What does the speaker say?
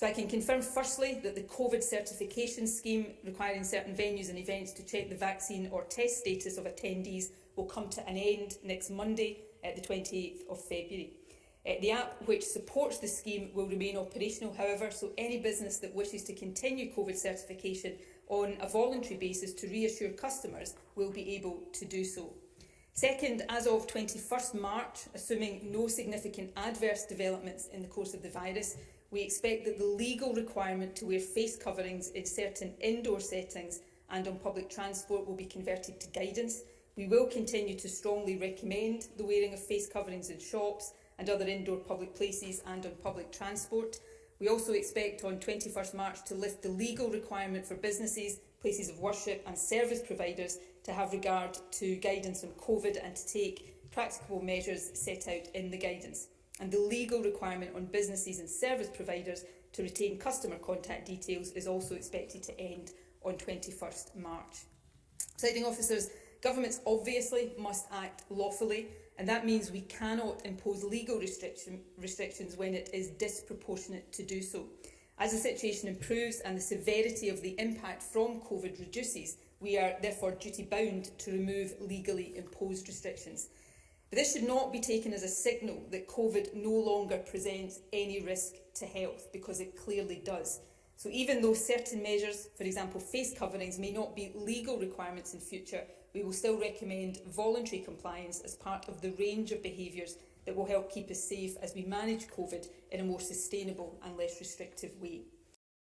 So I can confirm firstly that the COVID certification scheme requiring certain venues and events to check the vaccine or test status of attendees will come to an end next Monday, the 28th of February. The app which supports the scheme will remain operational, however, so any business that wishes to continue COVID certification on a voluntary basis to reassure customers will be able to do so. Second, as of 21st March, assuming no significant adverse developments in the course of the virus, we expect that the legal requirement to wear face coverings in certain indoor settings and on public transport will be converted to guidance. We will continue to strongly recommend the wearing of face coverings in shops and other indoor public places and on public transport. We also expect on 21st March to lift the legal requirement for businesses, places of worship and service providers to have regard to guidance on COVID and to take practicable measures set out in the guidance. And the legal requirement on businesses and service providers to retain customer contact details is also expected to end on 21st March. Presiding officers, governments obviously must act lawfully, and that means we cannot impose legal restrictions when it is disproportionate to do so. As the situation improves and the severity of the impact from COVID reduces, we are therefore duty-bound to remove legally imposed restrictions. But this should not be taken as a signal that COVID no longer presents any risk to health, because it clearly does. So even though certain measures, for example face coverings, may not be legal requirements in future, we will still recommend voluntary compliance as part of the range of behaviours that will help keep us safe as we manage COVID in a more sustainable and less restrictive way.